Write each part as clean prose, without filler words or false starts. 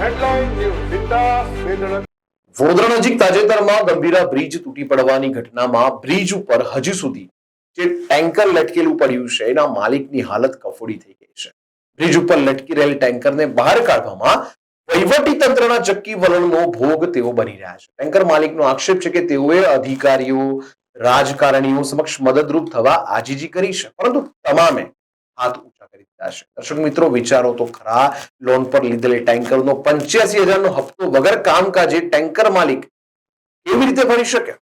Headline news વિકાસ વેદના વડોદરા નજીક તાજેતરમાં ગંભીરા બ્રિજ તૂટી પડવાની ઘટનામાં બ્રિજ ઉપર હજી સુધી જે ટેન્કર લટકેલું પડ્યું છે એના માલિકની હાલત કફોડી થઈ ગઈ છે. બ્રિજ ઉપર લટકી રહેલ ટેન્કરને બહાર કાઢવામાં વહીવટી તંત્રના ચક્કી વલણનો ભોગ તેઓ બની રહ્યા છે. ટેન્કર માલિકનો આક્ષેપ છે કે તેઓએ અધિકારીઓ રાજકારણીઓ સમક્ષ મદદરૂપ થવા આજીજી કરી છે, પરંતુ તમામે હાથ ઊંચા કરી દીધા છે. દર્શક મિત્રો, વિચારો તો ખરા, લોન પર લીધેલી ટેન્કરનો 85,000 નો હપ્તો વગર કામકાજે ટેન્કર માલિક કેવી રીતે ભરી શકે?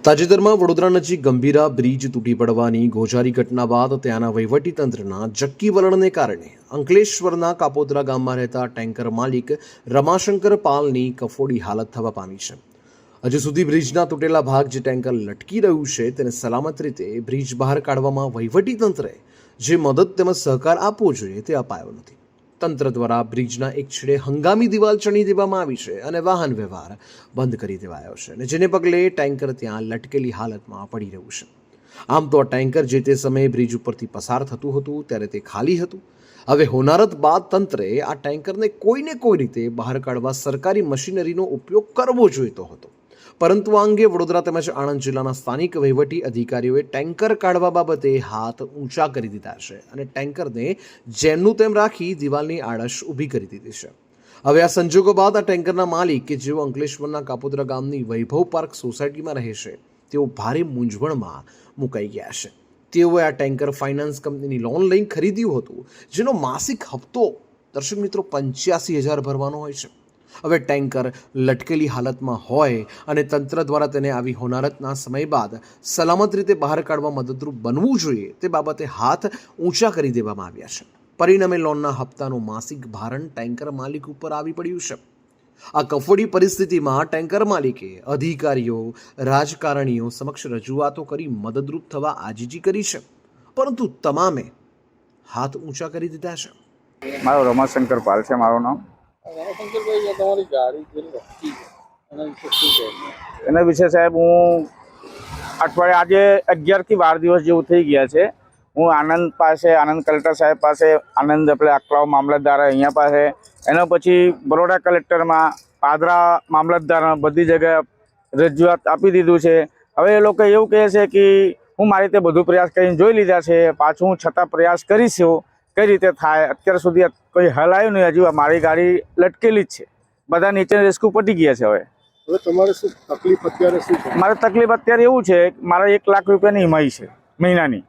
તાજેતરમાં વડોદરા નજીક ગંભીરા બ્રિજ તૂટી પડવાની ગોઝારી ઘટના બાદ ત્યાંના વહીવટીતંત્રના ચક્કી વલણને કારણે અંકલેશ્વરના કાપોદ્રા ગામમાં રહેતા ટેન્કર માલિક રમાશંકર પાલની કફોડી હાલત થવા પામી છે. હજુ સુધી બ્રિજના તૂટેલા ભાગ જે ટેન્કર લટકી રહ્યું છે તેને સલામત રીતે બ્રિજ બહાર કાઢવામાં વહીવટીતંત્રે જે મદદ તેમજ સહકાર આપવો જોઈએ તે અપાયો નથી. તંત્ર દ્વારા બ્રિજના એક છેડે હંગામી દિવાલ ચણી દેવામાં આવી છે અને વાહન વ્યવહાર બંધ કરી દેવાયો છે, અને જેને પગલે ટેન્કર ત્યાં લટકેલી હાલતમાં પડી રહ્યું છે. આમ તો આ ટેન્કર જે તે સમયે બ્રિજ ઉપરથી પસાર થતું હતું ત્યારે તે ખાલી હતું. હવે હોનારત બાદ તંત્રે આ ટેન્કરને કોઈને કોઈ રીતે બહાર કાઢવા સરકારી મશીનરીનો ઉપયોગ કરવો જોઈતો હતો, પરંતુ આ અંગે વડોદરા તેમજ આણંદ જિલ્લાના સ્થાનિક વહીવટી અધિકારીઓએ ટેન્કર કાઢવા બાબતે હાથ ઊંચા કરી દીધા છે અને ટેન્કરને જેમનું તેમ રાખી દિવાલની આડશ ઊભી કરી દીધી છે. હવે આ સંજોગો બાદ આ ટેન્કરના માલિક કે જેઓ અંકલેશ્વરના કાપોદ્રા ગામની વૈભવ પાર્ક સોસાયટીમાં રહે છે તેઓ ભારે મૂંઝવણમાં મુકાઈ ગયા છે. તેઓએ આ ટેન્કર ફાઇનાન્સ કંપનીની લોન લઈને ખરીદ્યું હતું, જેનો માસિક હપ્તો દર્શક મિત્રો 85,000 ભરવાનો હોય છે. હવે ટેન્કર લટકેલી હાલતમાં હોય અને તંત્ર દ્વારા તેને આવી હોનારતના સમય બાદ સલામત રીતે બહાર કાઢવા મદદરૂપ બનવું જોઈએ તે બાબતે હાથ ઊંચા કરી દેવામાં આવ્યા છે. પરિણામે લોનના હપ્તાનું માસિક ભારણ ટેન્કર માલિક ઉપર આવી પડ્યું છે. આ કફોડી પરિસ્થિતિમાં ટેન્કર માલિકે અધિકારીઓ રાજકારણીઓ સમક્ષ રજૂઆતો કરી મદદરૂપ થવા આજીજી કરી છે, પરંતુ તમામે હાથ ઊંચા કરી દીધા છે. મારો રમાશંકર પાલ છે મારું નામ. રમાશંકરભાઈ, તમારી ગાડી જે લટકી એના વિશે શું કહેવું? એના વિશે સાહેબ હું અઠવાડિયે આજે 11 થી 12 દિવસ જેવું થઈ ગયા છે. હું આનંદ પાસે, આનંદ કલેક્ટર સાહેબ પાસે, આનંદ આપણે અકલાવ મામલતદાર અહીંયા પાસે, એના પછી બરોડા કલેક્ટરમાં, પાદરા મામલતદારમાં બધી જગ્યાએ રજૂઆત આપી દીધું છે. હવે એ લોકો એવું કહે છે કે હું મારી રીતે બધું પ્રયાસ કરીને જોઈ લીધા છે, પાછું હું છતાં પ્રયાસ કરીશ કઈ રીતે થાય. અત્યાર સુધી કોઈ હલ આવ્યું નહીં. હજુ મારી ગાડી લટકેલી જ છે, બધા નીચે રેસ્ક્યુ પટી ગયા છે. હવે તમારે શું તકલીફ અત્યારે શું છે? મારે તકલીફ અત્યારે એવું છે, મારે 1 લાખ રૂપિયાની ઈમાઈ છે મહિનાની.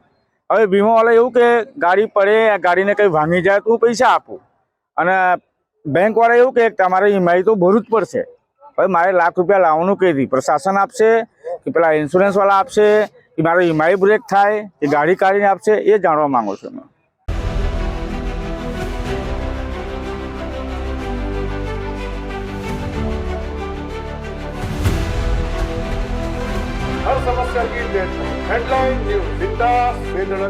હવે વીમાવાળા એવું કે ગાડી પડે, ગાડીને કંઈ ભાંગી જાય તો હું પૈસા આપું, અને બેંકવાળા એવું કે તમારે ઈમાઈ તો ભરવું જ પડશે. હવે મારે 1 લાખ રૂપિયા લાવવાનું કઈ પ્રશાસન આપશે કે પેલા ઇન્સ્યોરન્સવાળા આપશે કે મારો ઈમાઈ બ્રેક થાય કે ગાડી કાઢીને આપશે, એ જાણવા માંગુ છું મેં. हर समस्या की हेडलाइन न्यूज विकास वेदना